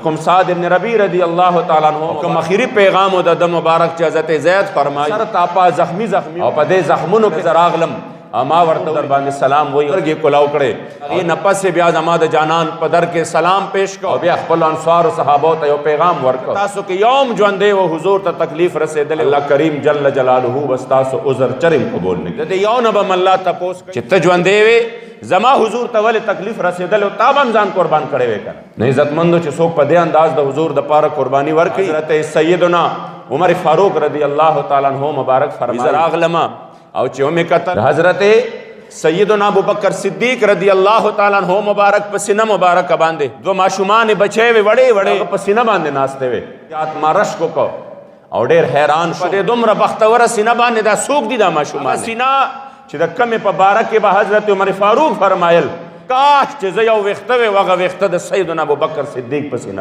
کوم سعد ابن ربی رضی اللہ تعالی عنہ کوم اخیری پیغام د مبارک چې حضرت زید فرمایي سر تاپا زخمی او په دې زخمونو کې زراغلم اما ورته در باندې سلام وای ورګي کولاو کړي ای نفس بیا زما د جانان په در کې سلام پیش کو بیا خپل انصار او صحابه ته یو پیغام ورکړ تاسو کې یوم ژوندې او حضور ته تکلیف رسیدل الله کریم جل جلاله واستاسو عذر چرم قبول نه د یو نه به الله تاسو چې ته ژوندې وي زما حضور ته ول تکلیف رسیدل او تابم ځان قربان کړي وکړه نه عزتمندو چې څوک په دې انداز د حضور د پاره قرباني ورکړي حضرت سیدنا عمر فاروق رضی الله تعالی عنہ مبارک فرمایي زراغلما او چې اومه کتل حضرت سیدنا ابوبکر صدیق رضی الله تعالی عنہ مبارک پسینه مبارک باندې دو ماشومان بچي وړې وړې پسینه باندې ناشته وي آتما رش کو او ډېر حیران شو دې دومره بختور سینه باندې دا سوق دي دا ماشومان سینه چې د کمه په بارک به حضرت عمر فاروق فرمایل کاش چې زه یو وخته وغه وخته د سیدنا ابوبکر صدیق پسینه